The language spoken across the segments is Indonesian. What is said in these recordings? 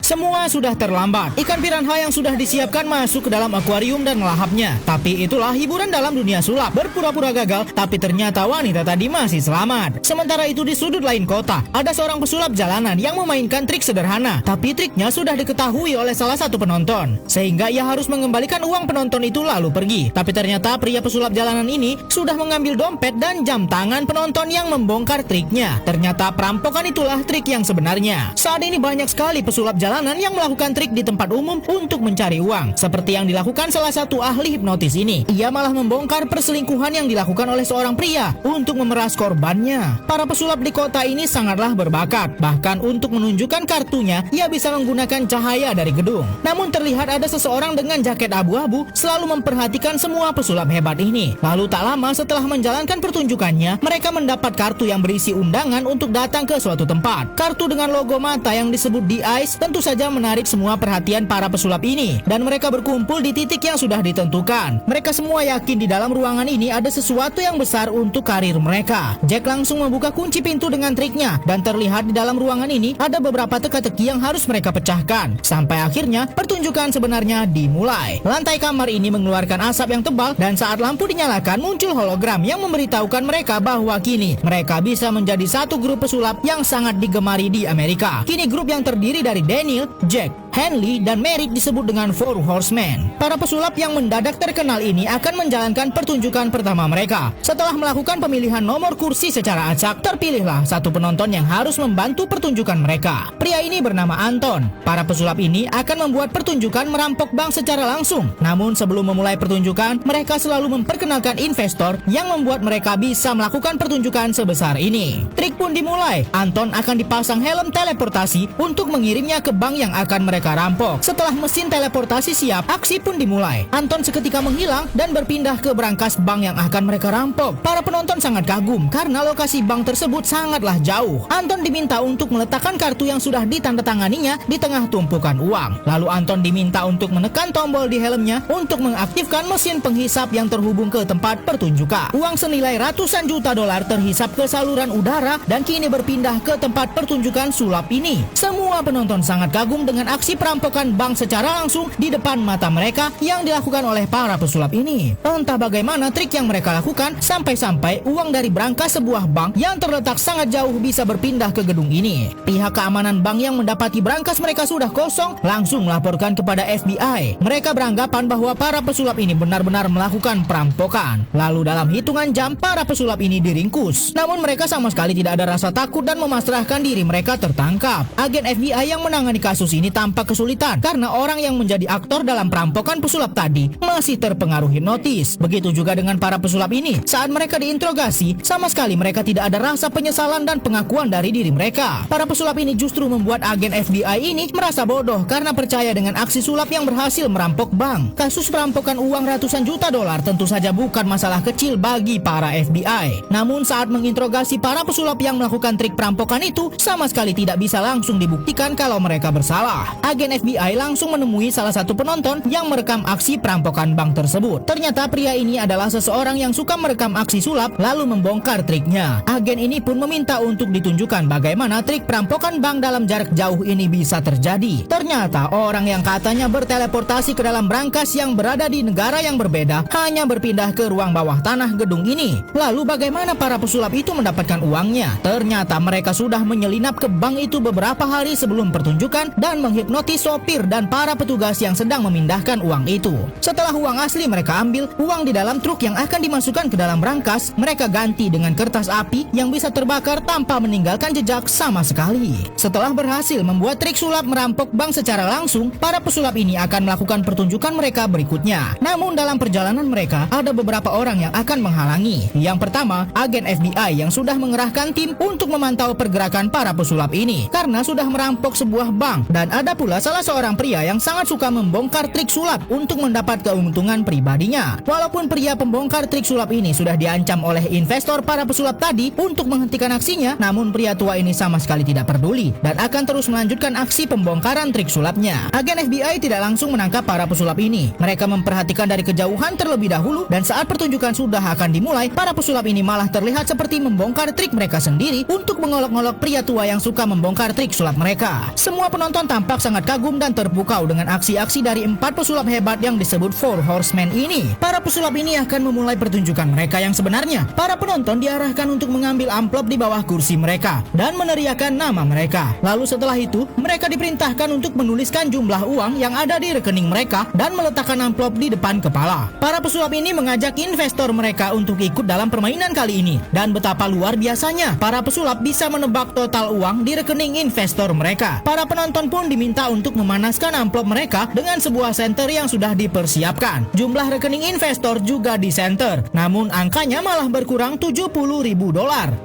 Semua sudah terlambat. Ikan piranha yang sudah disiapkan masuk ke dalam akuarium dan melahapnya. Tapi itulah hiburan dalam dunia sulap. Berpura-pura gagal, tapi ternyata wanita tadi masih selamat. Sementara itu di sudut lain kota, ada seorang pesulap jalanan yang memainkan trik sederhana. Tapi triknya sudah diketahui oleh salah satu penonton, sehingga ia harus mengembalikan uang penonton itu lalu pergi. Tapi ternyata pria pesulap jalanan ini sudah mengambil dompet dan jam tangan penonton yang membongkar triknya. Ternyata perampokan itulah trik yang sebenarnya. Saat ini banyak sekali pesulap jalanan yang melakukan trik di tempat umum untuk mencari uang. Seperti yang dilakukan salah satu ahli hipnotis ini. Ia malah membongkar perselingkuhan yang dilakukan oleh seorang pria untuk memeras korbannya. Para pesulap di kota ini sangatlah berbakat. Bahkan untuk menunjukkan kartunya, ia bisa menggunakan cahaya dari gedung. Namun terlihat ada seseorang dengan jaket abu-abu selalu memperhatikan semua pesulap hebat ini. Lalu tak lama setelah menjalankan pertunjukannya, mereka mendapat kartu yang berisi undangan untuk datang ke suatu tempat. Kartu dengan logo mata yang disebut The Eyes tentu saja menarik semua perhatian para pesulap ini, dan mereka berkumpul di titik yang sudah ditentukan. Mereka semua yakin di dalam ruangan ini ada sesuatu yang besar untuk karir mereka. Jack langsung membuka kunci pintu dengan triknya, dan terlihat di dalam ruangan ini ada beberapa teka-teki yang harus mereka pecahkan. Sampai akhirnya pertunjukan sebenarnya dimulai. Lantai kamar ini mengeluarkan asap yang tebal, dan saat lampu dinyalakan muncul hologram yang memberitahukan mereka bahwa kini mereka bisa menjadi satu grup pesulap yang sangat digemari di Amerika. Kini grup yang terdiri dari Daniel, Jack, Henley, dan Merrick disebut dengan Four Horsemen. Para pesulap yang mendadak terkenal ini akan menjalankan pertunjukan pertama mereka. Setelah melakukan pemilihan nomor kursi secara acak, terpilihlah satu penonton yang harus membantu pertunjukan mereka. Pria ini bernama Anton. Para pesulap ini akan membuat pertunjukan merampok bank secara langsung. Namun sebelum memulai pertunjukan, mereka selalu memperkenalkan investor yang membuat mereka bisa melakukan pertunjukan sebesar ini. Trik pun dimulai. Anton akan dipasang helm teleportasi untuk mengirimnya ke bank yang akan mereka rampok. Setelah mesin teleportasi siap, aksi pun dimulai. Anton seketika menghilang dan berpindah ke brankas bank yang akan mereka rampok. Para penonton sangat kagum karena lokasi bank tersebut sangatlah jauh. Anton diminta untuk meletakkan kartu yang sudah ditandatanganinya di tengah tumpukan uang. Lalu Anton diminta untuk menekan tombol di helmnya untuk mengaktifkan mesin penghisap yang terhubung ke tempat pertunjukan. Uang senilai ratusan juta dolar terhisap ke saluran udara dan kini berpindah ke tempat pertunjukan sulap ini. Semua penonton sangat kagum dengan aksi perampokan bank secara langsung di depan mata mereka yang dilakukan oleh para pesulap ini. Entah bagaimana trik yang mereka lakukan sampai-sampai uang dari brankas sebuah bank yang terletak sangat jauh bisa berpindah ke gedung ini. Pihak keamanan bank yang mendapati brankas mereka sudah kosong langsung melaporkan kepada FBI. Mereka beranggapan bahwa para pesulap ini benar-benar melakukan perampokan. Lalu dalam hitungan jam para pesulap ini diringkus. Namun mereka sama sekali tidak ada rasa takut dan memasrahkan diri mereka tertangkap. Agen FBI yang menangani kasus ini tampak kesulitan karena orang yang menjadi aktor dalam perampokan pesulap tadi masih terpengaruh hipnotis. Begitu juga dengan para pesulap ini. Saat mereka diinterogasi, sama sekali mereka tidak ada rasa penyesalan dan pengakuan dari diri mereka. Para pesulap ini justru membuat agen FBI ini merasa bodoh karena percaya dengan aksi sulap yang berhasil merampok bank. Kasus perampokan uang ratusan juta dolar tentu saja bukan masalah kecil bagi para FBI. Namun saat menginterogasi para pesulap yang melakukan trik perampokan itu, sama sekali tidak bisa langsung dibuktikan kalau mereka bersalah. Agen FBI langsung menemui salah satu penonton yang merekam aksi perampokan bank tersebut. Ternyata pria ini adalah seseorang yang suka merekam aksi sulap lalu membongkar triknya. Agen ini pun meminta untuk ditunjukkan bagaimana trik perampokan bank dalam jarak jauh ini bisa terjadi. Ternyata orang yang katanya berteleportasi ke dalam brankas yang berada di negara yang berbeda hanya berpindah ke ruang bawah tanah gedung ini. Lalu bagaimana para pesulap itu mendapatkan uangnya? Ternyata mereka sudah menyelinap ke bank itu beberapa hari sebelum pertunjukan dan menghipnotis sopir dan para petugas yang sedang memindahkan uang itu. Setelah uang asli mereka ambil, uang di dalam truk yang akan dimasukkan ke dalam brankas mereka ganti dengan kertas api yang bisa terbakar tanpa meninggalkan jejak sama sekali. Setelah berhasil membuat trik sulap merampok bank secara langsung, para pesulap ini akan melakukan pertunjukan mereka berikutnya. Namun dalam perjalanan mereka ada beberapa orang yang akan menghalangi. Yang pertama, agen FBI yang sudah mengerahkan tim untuk memantau pergerakan para pesulap ini karena sudah merampok sebuah bank. Dan ada pula salah seorang pria yang sangat suka membongkar trik sulap untuk mendapat keuntungan pribadinya. Walaupun pria pembongkar trik sulap ini sudah diancam oleh investor para pesulap tadi untuk menghentikan aksinya, namun pria tua ini sama sekali tidak peduli dan akan terus melanjutkan aksi pembongkaran trik sulapnya. Agen FBI tidak langsung menangkap para pesulap ini. Mereka memperhatikan dari kejauhan terlebih dahulu dan saat pertunjukan sudah akan dimulai, para pesulap ini malah terlihat seperti membongkar trik mereka sendiri untuk mengolok-olok pria tua yang suka membongkar trik sulap mereka. Semua penonton tampak sangat sangat kagum dan terpukau dengan aksi-aksi dari 4 pesulap hebat yang disebut Four Horsemen ini. Para pesulap ini akan memulai pertunjukan mereka yang sebenarnya. Para penonton diarahkan untuk mengambil amplop di bawah kursi mereka dan meneriakkan nama mereka. Lalu setelah itu, mereka diperintahkan untuk menuliskan jumlah uang yang ada di rekening mereka dan meletakkan amplop di depan kepala. Para pesulap ini mengajak investor mereka untuk ikut dalam permainan kali ini. Dan betapa luar biasanya, para pesulap bisa menebak total uang di rekening investor mereka. Para penonton pun diminta untuk memanaskan amplop mereka dengan sebuah senter yang sudah dipersiapkan. Jumlah rekening investor juga disenter, namun angkanya malah berkurang $70.000.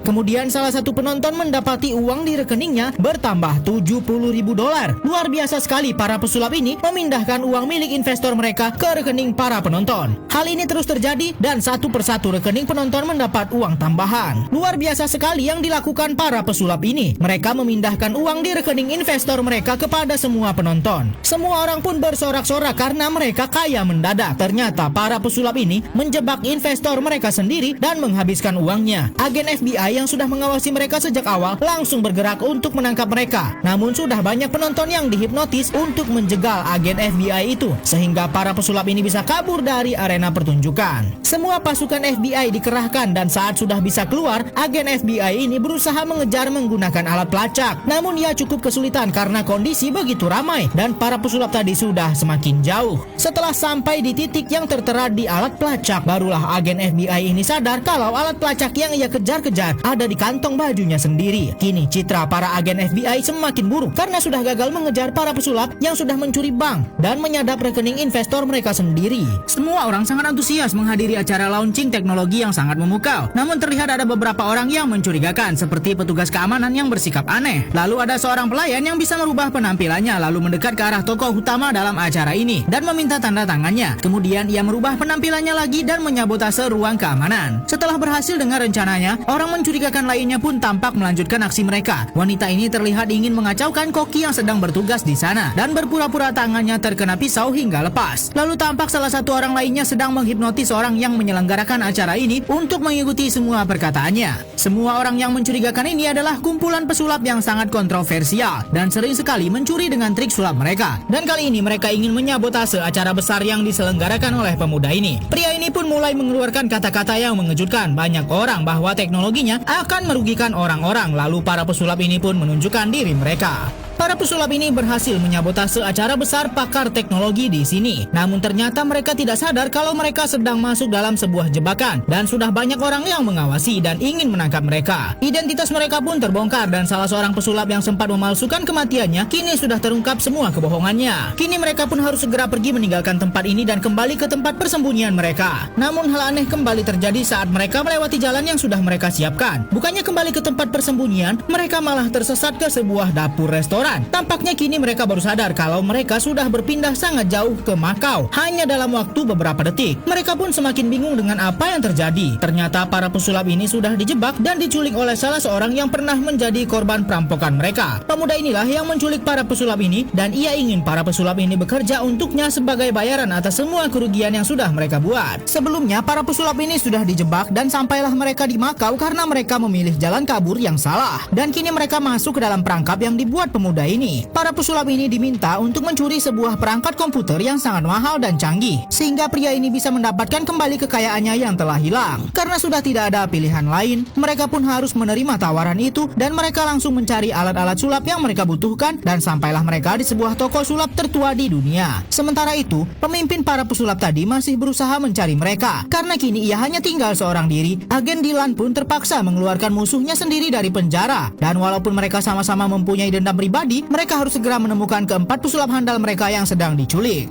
Kemudian salah satu penonton mendapati uang di rekeningnya bertambah $70.000. Luar biasa sekali para pesulap ini memindahkan uang milik investor mereka ke rekening para penonton. Hal ini terus terjadi dan satu persatu rekening penonton mendapat uang tambahan. Luar biasa sekali yang dilakukan para pesulap ini. Mereka memindahkan uang di rekening investor mereka kepada semua penonton. Semua orang pun bersorak-sorak karena mereka kaya mendadak. Ternyata para pesulap ini menjebak investor mereka sendiri dan menghabiskan uangnya. Agen FBI yang sudah mengawasi mereka sejak awal langsung bergerak untuk menangkap mereka. Namun sudah banyak penonton yang dihipnotis untuk menjegal agen FBI itu, sehingga para pesulap ini bisa kabur dari arena pertunjukan. Semua pasukan FBI dikerahkan dan saat sudah bisa keluar, agen FBI ini berusaha mengejar menggunakan alat pelacak. Namun ia cukup kesulitan karena kondisi begitu ramai dan para pesulap tadi sudah semakin jauh. Setelah sampai di titik yang tertera di alat pelacak, barulah agen FBI ini sadar kalau alat pelacak yang ia kejar-kejar ada di kantong bajunya sendiri. Kini citra para agen FBI semakin buruk karena sudah gagal mengejar para pesulap yang sudah mencuri bank dan menyadap rekening investor mereka sendiri. Semua orang sangat antusias menghadiri acara launching teknologi yang sangat memukau. Namun terlihat ada beberapa orang yang mencurigakan, seperti petugas keamanan yang bersikap aneh. Lalu ada seorang pelayan yang bisa merubah penampilannya lalu mendekat ke arah tokoh utama dalam acara ini dan meminta tanda tangannya. Kemudian ia merubah penampilannya lagi dan menyabotase ruang keamanan. Setelah berhasil dengan rencananya, orang mencurigakan lainnya pun tampak melanjutkan aksi mereka. Wanita ini terlihat ingin mengacaukan koki yang sedang bertugas di sana dan berpura-pura tangannya terkena pisau hingga lepas. Lalu tampak salah satu orang lainnya sedang menghipnotis orang yang menyelenggarakan acara ini untuk mengikuti semua perkataannya. Semua orang yang mencurigakan ini adalah kumpulan pesulap yang sangat kontroversial dan sering sekali mencuri dengan trik sulap mereka. Dan kali ini mereka ingin menyabotase acara besar yang diselenggarakan oleh pemuda ini. Pria ini pun mulai mengeluarkan kata-kata yang mengejutkan banyak orang bahwa teknologinya akan merugikan orang-orang. Lalu para pesulap ini pun menunjukkan diri mereka. Para pesulap ini berhasil menyabotase acara besar pakar teknologi di sini. Namun ternyata mereka tidak sadar kalau mereka sedang masuk dalam sebuah jebakan dan sudah banyak orang yang mengawasi dan ingin menangkap mereka. Identitas mereka pun terbongkar dan salah seorang pesulap yang sempat memalsukan kematiannya kini sudah terungkap semua kebohongannya. Kini mereka pun harus segera pergi meninggalkan tempat ini dan kembali ke tempat persembunyian mereka. Namun hal aneh kembali terjadi saat mereka melewati jalan yang sudah mereka siapkan. Bukannya kembali ke tempat persembunyian, mereka malah tersesat ke sebuah dapur restoran. Tampaknya kini mereka baru sadar kalau mereka sudah berpindah sangat jauh ke Makau hanya dalam waktu beberapa detik. Mereka pun semakin bingung dengan apa yang terjadi. Ternyata para pesulap ini sudah dijebak dan diculik oleh salah seorang yang pernah menjadi korban perampokan mereka. Pemuda inilah yang menculik para pesulap ini dan ia ingin para pesulap ini bekerja untuknya sebagai bayaran atas semua kerugian yang sudah mereka buat. Sebelumnya para pesulap ini sudah dijebak dan sampailah mereka di Makau karena mereka memilih jalan kabur yang salah. Dan kini mereka masuk ke dalam perangkap yang dibuat pemuda ini. Para pesulap ini diminta untuk mencuri sebuah perangkat komputer yang sangat mahal dan canggih, sehingga pria ini bisa mendapatkan kembali kekayaannya yang telah hilang. Karena sudah tidak ada pilihan lain, mereka pun harus menerima tawaran itu dan mereka langsung mencari alat-alat sulap yang mereka butuhkan dan sampailah mereka di sebuah toko sulap tertua di dunia. Sementara itu, pemimpin para pesulap tadi masih berusaha mencari mereka. Karena kini ia hanya tinggal seorang diri, agen Dylan pun terpaksa mengeluarkan musuhnya sendiri dari penjara. Dan walaupun mereka sama-sama mempunyai dendam pribadi, mereka harus segera menemukan keempat pesulap handal mereka yang sedang diculik.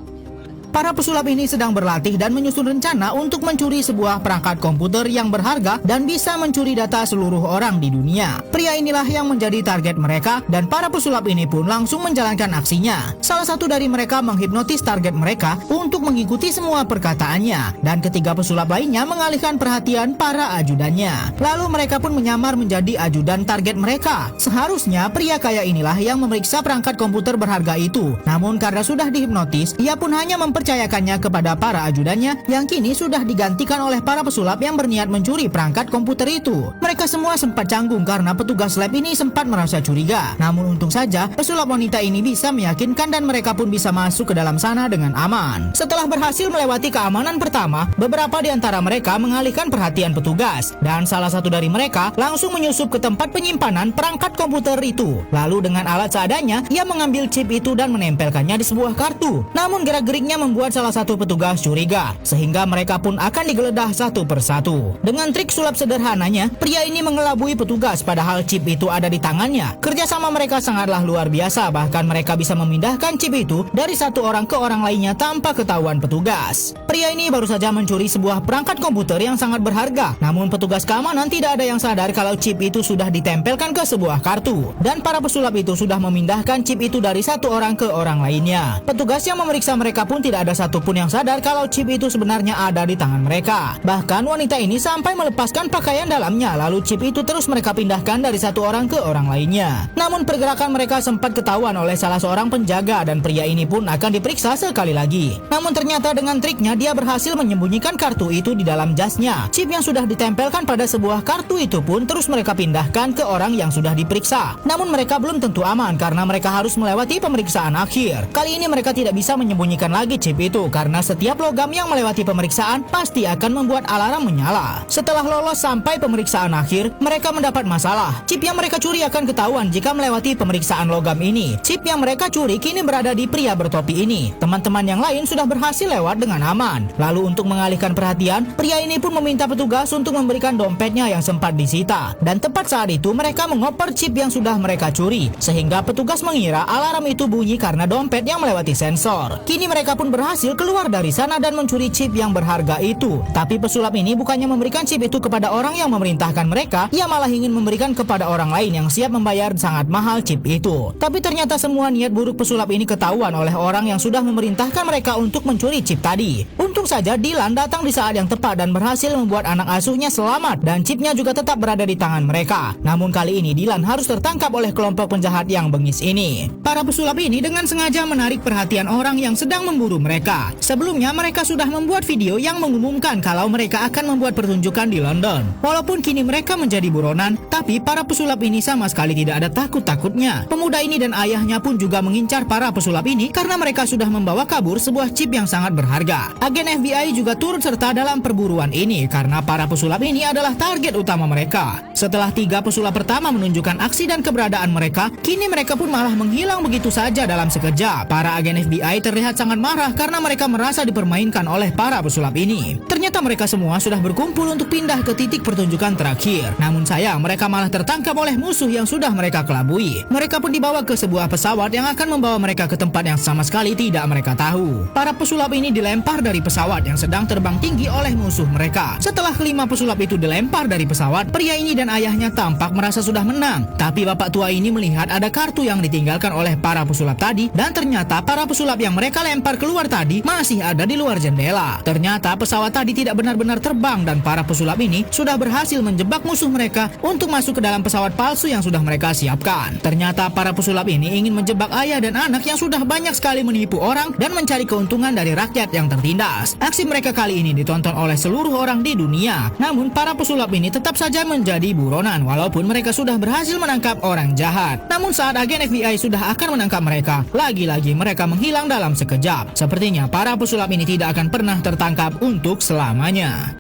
Para pesulap ini sedang berlatih dan menyusun rencana untuk mencuri sebuah perangkat komputer yang berharga dan bisa mencuri data seluruh orang di dunia. Pria inilah yang menjadi target mereka dan para pesulap ini pun langsung menjalankan aksinya. Salah satu dari mereka menghipnotis target mereka untuk mengikuti semua perkataannya dan ketiga pesulap lainnya mengalihkan perhatian para ajudannya. Lalu mereka pun menyamar menjadi ajudan target mereka. Seharusnya pria kaya inilah yang memeriksa perangkat komputer berharga itu. Namun karena sudah dihipnotis, ia pun hanya mempercayai mempercayakannya kepada para ajudannya yang kini sudah digantikan oleh para pesulap yang berniat mencuri perangkat komputer itu. Mereka semua sempat canggung karena petugas lab ini sempat merasa curiga. Namun untung saja pesulap wanita ini bisa meyakinkan dan mereka pun bisa masuk ke dalam sana dengan aman. Setelah berhasil melewati keamanan pertama, beberapa di antara mereka mengalihkan perhatian petugas dan salah satu dari mereka langsung menyusup ke tempat penyimpanan perangkat komputer itu. Lalu dengan alat seadanya, ia mengambil chip itu dan menempelkannya di sebuah kartu. Namun gerak-geriknya membuat salah satu petugas curiga, sehingga mereka pun akan digeledah satu persatu. Dengan trik sulap sederhananya, pria ini mengelabui petugas padahal chip itu ada di tangannya. Kerjasama mereka sangatlah luar biasa, bahkan mereka bisa memindahkan chip itu dari satu orang ke orang lainnya tanpa ketahuan petugas. Pria ini baru saja mencuri sebuah perangkat komputer yang sangat berharga, namun petugas keamanan tidak ada yang sadar kalau chip itu sudah ditempelkan ke sebuah kartu, dan para pesulap itu sudah memindahkan chip itu dari satu orang ke orang lainnya. Petugas yang memeriksa mereka pun tidak ada satupun yang sadar kalau chip itu sebenarnya ada di tangan mereka. Bahkan wanita ini sampai melepaskan pakaian dalamnya, lalu chip itu terus mereka pindahkan dari satu orang ke orang lainnya. Namun pergerakan mereka sempat ketahuan oleh salah seorang penjaga dan pria ini pun akan diperiksa sekali lagi. Namun ternyata dengan triknya dia berhasil menyembunyikan kartu itu di dalam jasnya. Chip yang sudah ditempelkan pada sebuah kartu itu pun terus mereka pindahkan ke orang yang sudah diperiksa. Namun mereka belum tentu aman karena mereka harus melewati pemeriksaan akhir. Kali ini mereka tidak bisa menyembunyikan lagi chip itu karena setiap logam yang melewati pemeriksaan pasti akan membuat alarm menyala. Setelah lolos sampai pemeriksaan akhir, mereka mendapat masalah. Chip yang mereka curi akan ketahuan jika melewati pemeriksaan logam ini. Chip yang mereka curi kini berada di pria bertopi ini. Teman-teman yang lain sudah berhasil lewat dengan aman. Lalu untuk mengalihkan perhatian, pria ini pun meminta petugas untuk memberikan dompetnya yang sempat disita. Dan tepat saat itu mereka mengoper chip yang sudah mereka curi, sehingga petugas mengira alarm itu bunyi karena dompet yang melewati sensor. Kini mereka pun berhasil keluar dari sana dan mencuri chip yang berharga itu. Tapi pesulap ini bukannya memberikan chip itu kepada orang yang memerintahkan mereka, ia malah ingin memberikan kepada orang lain yang siap membayar sangat mahal chip itu. Tapi ternyata semua niat buruk pesulap ini ketahuan oleh orang yang sudah memerintahkan mereka untuk mencuri chip tadi. Untung saja Dylan datang di saat yang tepat dan berhasil membuat anak asuhnya selamat dan chipnya juga tetap berada di tangan mereka. Namun kali ini Dylan harus tertangkap oleh kelompok penjahat yang bengis ini. Para pesulap ini dengan sengaja menarik perhatian orang yang sedang memburu mereka. Sebelumnya mereka sudah membuat video yang mengumumkan kalau mereka akan membuat pertunjukan di London. Walaupun kini mereka menjadi buronan, tapi para pesulap ini sama sekali tidak ada takut-takutnya. Pemuda ini dan ayahnya pun juga mengincar para pesulap ini karena mereka sudah membawa kabur sebuah chip yang sangat berharga. Agen FBI juga turut serta dalam perburuan ini karena para pesulap ini adalah target utama mereka. Setelah 3 pesulap pertama menunjukkan aksi dan keberadaan mereka, kini mereka pun malah menghilang begitu saja dalam sekejap. Para agen FBI terlihat sangat marah karena mereka merasa dipermainkan oleh para pesulap ini. Ternyata mereka semua sudah berkumpul untuk pindah ke titik pertunjukan terakhir. Namun sayang, mereka malah tertangkap oleh musuh yang sudah mereka kelabui. Mereka pun dibawa ke sebuah pesawat yang akan membawa mereka ke tempat yang sama sekali tidak mereka tahu. Para pesulap ini dilempar dari pesawat yang sedang terbang tinggi oleh musuh mereka. Setelah 5 pesulap itu dilempar dari pesawat, pria ini dan ayahnya tampak merasa sudah menang. Tapi bapak tua ini melihat ada kartu yang ditinggalkan oleh para pesulap tadi, dan ternyata para pesulap yang mereka lempar keluar tadi masih ada di luar jendela. Ternyata pesawat tadi tidak benar-benar terbang dan para pesulap ini sudah berhasil menjebak musuh mereka untuk masuk ke dalam pesawat palsu yang sudah mereka siapkan. Ternyata para pesulap ini ingin menjebak ayah dan anak yang sudah banyak sekali menipu orang dan mencari keuntungan dari rakyat yang tertindas. Aksi mereka kali ini ditonton oleh seluruh orang di dunia. Namun para pesulap ini tetap saja menjadi buronan walaupun mereka sudah berhasil menangkap orang jahat. Namun saat agen FBI sudah akan menangkap mereka, lagi-lagi mereka menghilang dalam sekejap. Sepertinya para pesulap ini tidak akan pernah tertangkap untuk selamanya.